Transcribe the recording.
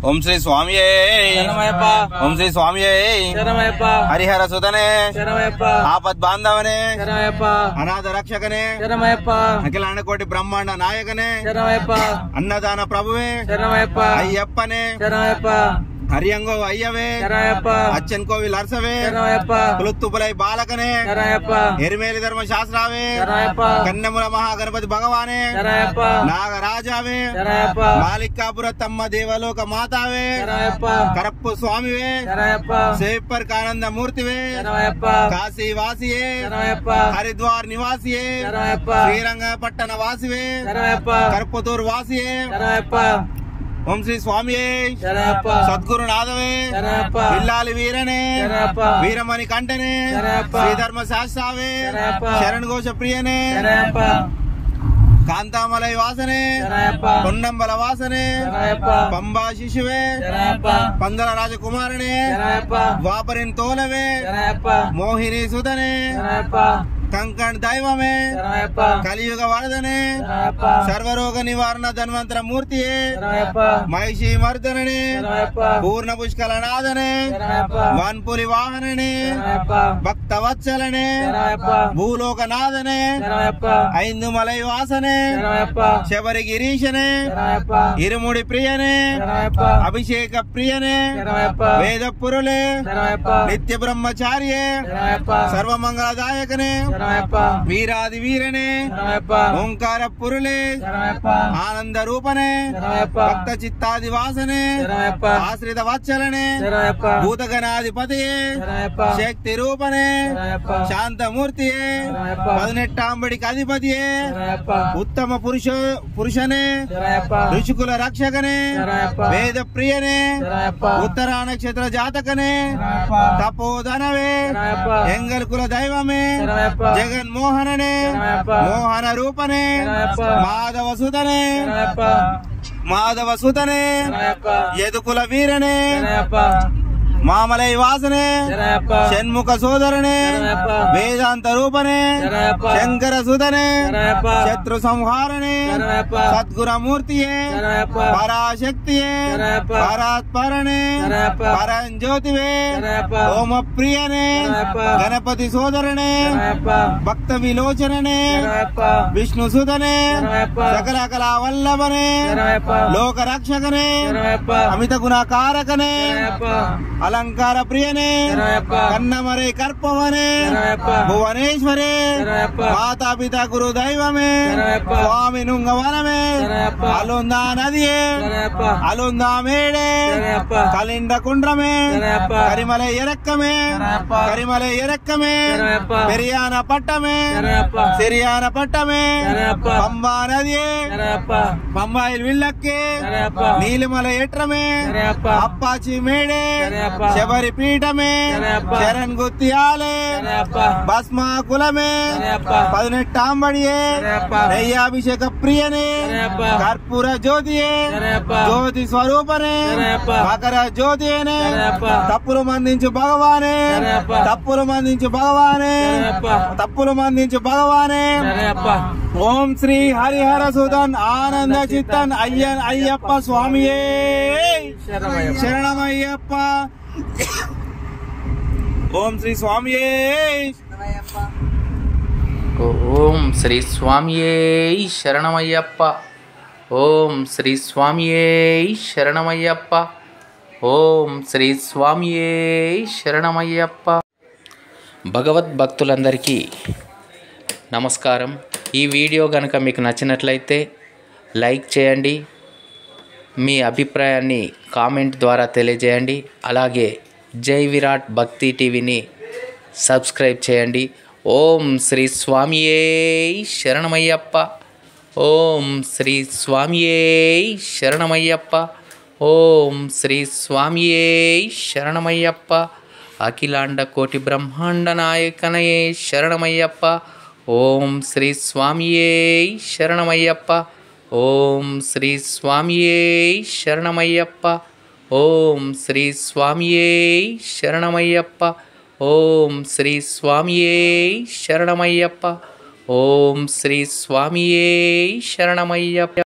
ఓం శ్రీ స్వామియే శరణమయ్యప్ప. ఓం శ్రీ స్వామియే శరణమయ్యప్ప. హరిహర సుతనే శరణమయ్యప్ప. ఆపద్ బాంధవనే శరణమయ్యప్ప. అనాథ రక్షకనే శరణమయ్యప్ప. అఖిలాండ కోటి బ్రహ్మాండ నాయకనే శరణమయ్యప్ప. అన్నదాన ప్రభువే శరణమయ్యప్ప. అయ్యప్పనే శరణమయ్యప్ప. హరియంగో అయ్యవే శరణమయ్యప్ప. అచ్చన్ కోవిల్ అర్సవే శరణమయ్యప్ప. కులుత్తుపులై బాలకనే శరణమయ్యప్ప. ఎరిమేలి ధర్మ శాస్త్రావే శరణమయ్యప్ప. కన్నెముల మహాగణపతి భగవానే శరణమయ్యప్ప. నాగరాజావే శరణమయ్యప్ప. మాలికాపుర తమ్మ దేవలోక మాతావే శరణమయ్యప్ప. కరప్పు స్వామివే శరణమయ్యప్ప. సేపర్ కానంద మూర్తివే శరణమయ్యప్ప. కాశీ వాసియే శరణమయ్యప్ప. హరిద్వార్ నివాసియే శరణమయ్యప్ప. శ్రీరంగపట్టణ వాసివే శరణమయ్యప్ప. కరపుతూర్ వాసియే శరణమయ్యప్ప. ఓం శ్రీ స్వామియే శరణమయ్యప్ప. సద్గురునాథవే శరణమయ్యప్ప. ఇల్లాలి వీరనే శరణమయ్యప్ప. వీరమణి కంటనే శరణమయ్యప్ప. శ్రీధర్మ శాస్త్రావే శరణమయ్యప్ప. శరణ్ ఘోష ప్రియనే శరణమయ్యప్ప. కాంతామలై వాసనే శరణమయ్యప్ప. పొన్నంబల వాసనే శరణమయ్యప్ప. పంబా శిశువే శరణమయ్యప్ప. పందల రాజకుమారునే శరణమయ్యప్ప. ద్వాపరిన్ తోలవే శరణమయ్యప్ప. మోహిని సుతనే శరణమయ్యప్ప. కంకణ్ దైవమే శరణమయ్యప్ప. కలియుగ వరదనే శరణమయ్యప్ప. సర్వరోగ నివారణ ధన్వంతర మూర్తియే శరణమయ్యప్ప. మహిషి మర్దననే శరణమయ్యప్ప. పూర్ణ పుష్కల నాదనే శరణమయ్యప్ప. వాన్పులి వాహననే శరణమయ్యప్ప. భక్త వత్సలనే శరణమయ్యప్ప. భూలోక నాదనే శరణమయ్యప్ప. ఐందు మలై వాసనే శరణమయ్యప్ప. శబరి గిరీశనే శరణమయ్యప్ప. ఇరుముడి ప్రియనే శరణమయ్యప్ప. అభిషేక ప్రియనే శరణమయ్యప్ప. వేద పురులే శరణమయ్యప్ప. నిత్య బ్రహ్మచార్యే శరణమయ్యప్ప. సర్వమంగళదాయకనే శరణమయ్యప్ప. వీరాది వీరనే శరణమయ్యప్ప. ఓంకార పురులే శరణమయ్యప్ప. ఆనంద రూపనే శరణమయ్యప్ప. భక్త చిత్తాది వాసనే శరణమయ్యప్ప. ఆశ్రిత వాత్సలనే శరణమయ్యప్ప. భూతగణాధిపతియే శరణమయ్యప్ప. శక్తి రూపనే శరణమయ్యప్ప. శాంతమూర్తియే శరణమయ్యప్ప. 18 అధిపతియే శరణమయ్యప్ప. ఉత్తమ పురుషనే శరణమయ్యప్ప. ఋషికుల రక్షకనే శరణమయ్యప్ప. వేద ప్రియనే శరణమయ్యప్ప. ఉత్తర నక్షత్ర జాతకనే శరణమయ్యప్ప. తపోధనవే శరణమయ్యప్ప. ఎంగల్ కుల దైవమే శరణమయ్యప్ప. జగన్మోహననే శరణమయ్యప్ప. మోహన రూపనే శరణమయ్యప్ప. మాధవ సుతనే శరణమయ్యప్ప. మాధవ సుతనే శరణమయ్యప్ప. యదుకుల వీరనే శరణమయ్యప్ప. మామలై వాసనే శరణమయ్యప్ప. షణ్ముఖ సోదరనే శరణమయ్యప్ప. వేదాంత రూపనే శరణమయ్యప్ప. శంకర సుతనే శరణమయ్యప్ప. శత్రు సంహారణే శరణమయ్యప్ప. సద్గురమూర్తియే శరణమయ్యప్ప. పరాశక్తియే శరణమయ్యప్ప. పరాత్పరనే శరణమయ్యప్ప. పరంజ్యోతివే శరణమయ్యప్ప. ఓమ ప్రియనే శరణమయ్యప్ప. గణపతి సోదరనే శరణమయ్యప్ప. భక్త విలోచననే శరణమయ్యప్ప. విష్ణు సుతనే శరణమయ్యప్ప. సకల కళా వల్లభనే శరణమయ్యప్ప. లోక రక్షకనే శరణమయ్యప్ప. అమిత గుణకారకనే శరణమయ్యప్ప. అలంకార ప్రియనే శరణమయ్యప్ప. కన్నమరే కర్పవనే శరణమయ్యప్ప. భువనేశ్వరే శరణమయ్యప్ప. మాతాపిత గురు దైవమే శరణమయ్యప్ప. స్వామి నుంగవనమే శరణమయ్యప్ప. అలుందా నదియే శరణమయ్యప్ప. అలుందా మేడే శరణమయ్యప్ప. కలిండ కుండ్రమే శరణమయ్యప్ప. కరిమలై ఎరక్కమే శరణమయ్యప్ప. కరిమలై ఎరక్కమే శరణమయ్యప్ప. పెరియాన పట్టమే శరణమయ్యప్ప. సిరియాన పట్టమే శరణమయ్యప్ప. పంబా నదియే శరణమయ్యప్ప. పంబాయిల్ విల్లక్కే శరణమయ్యప్ప. నీలిమల ఎట్రమే శరణమయ్యప్ప. అప్పాచి మేడే శరణమయ్యప్ప. శబరి పీఠమే శరణమయ్యప్ప. శరణ్ గుత్తియాలే శరణమయ్యప్ప. భస్మా కులమే శరణమయ్యప్ప. 18 శరణమయ్యప్ప. నెయ్యాభిషేక ప్రియనే శరణమయ్యప్ప. కర్పూర జ్యోతియే శరణమయ్యప్ప. జ్యోతి స్వరూపనే శరణమయ్యప్ప. మకర జ్యోతినే శరణమయ్యప్ప. తప్పులు మందించు భగవానే శరణమయ్యప్ప. తప్పులు మందించు భగవానే శరణమయ్యప్ప. తప్పులు మందించు భగవానే శరణమయ్యప్ప. ఓం శ్రీ హరిహర సుదన్ ఆనంద చిత్తన్ అయ్యప్ప స్వామియే శరణమయ్యప్ప. శరణమయ్యప్ప ఓం శ్రీ స్వామియే ఓం శ్రీ స్వామియే శరణమయ్యప్ప. ఓం శ్రీ స్వామియే శరణమయ్యప్ప. ఓం శ్రీ స్వామియే శరణమయ్యప్ప. భగవద్భక్తులందరికీ నమస్కారం. ఈ వీడియో కనుక మీకు నచ్చినట్లయితే లైక్ చేయండి, మీ అభిప్రాయాన్ని కామెంట్ ద్వారా తెలియజేయండి. అలాగే జై విరాట్ భక్తి టీవీని సబ్స్క్రైబ్ చేయండి. ఓం శ్రీ స్వామియే శరణమయ్యప్ప. ఓం శ్రీ స్వామియే శరణమయ్యప్ప. ఓం శ్రీ స్వామియే శరణమయ్యప్ప. అఖిలాండ కోటి బ్రహ్మాండ నాయకనయే శరణమయ్యప్ప. ఓం శ్రీ స్వామియే శరణమయ్యప్ప. ఓం శ్రీ స్వామియే శరణమయ్యప్ప. ఓం శ్రీ స్వామియే శరణమయ్యప్ప. ఓం శ్రీ స్వామియే శరణమయ్యప్ప. ఓం శ్రీ స్వామియే శరణమయ్యప్ప.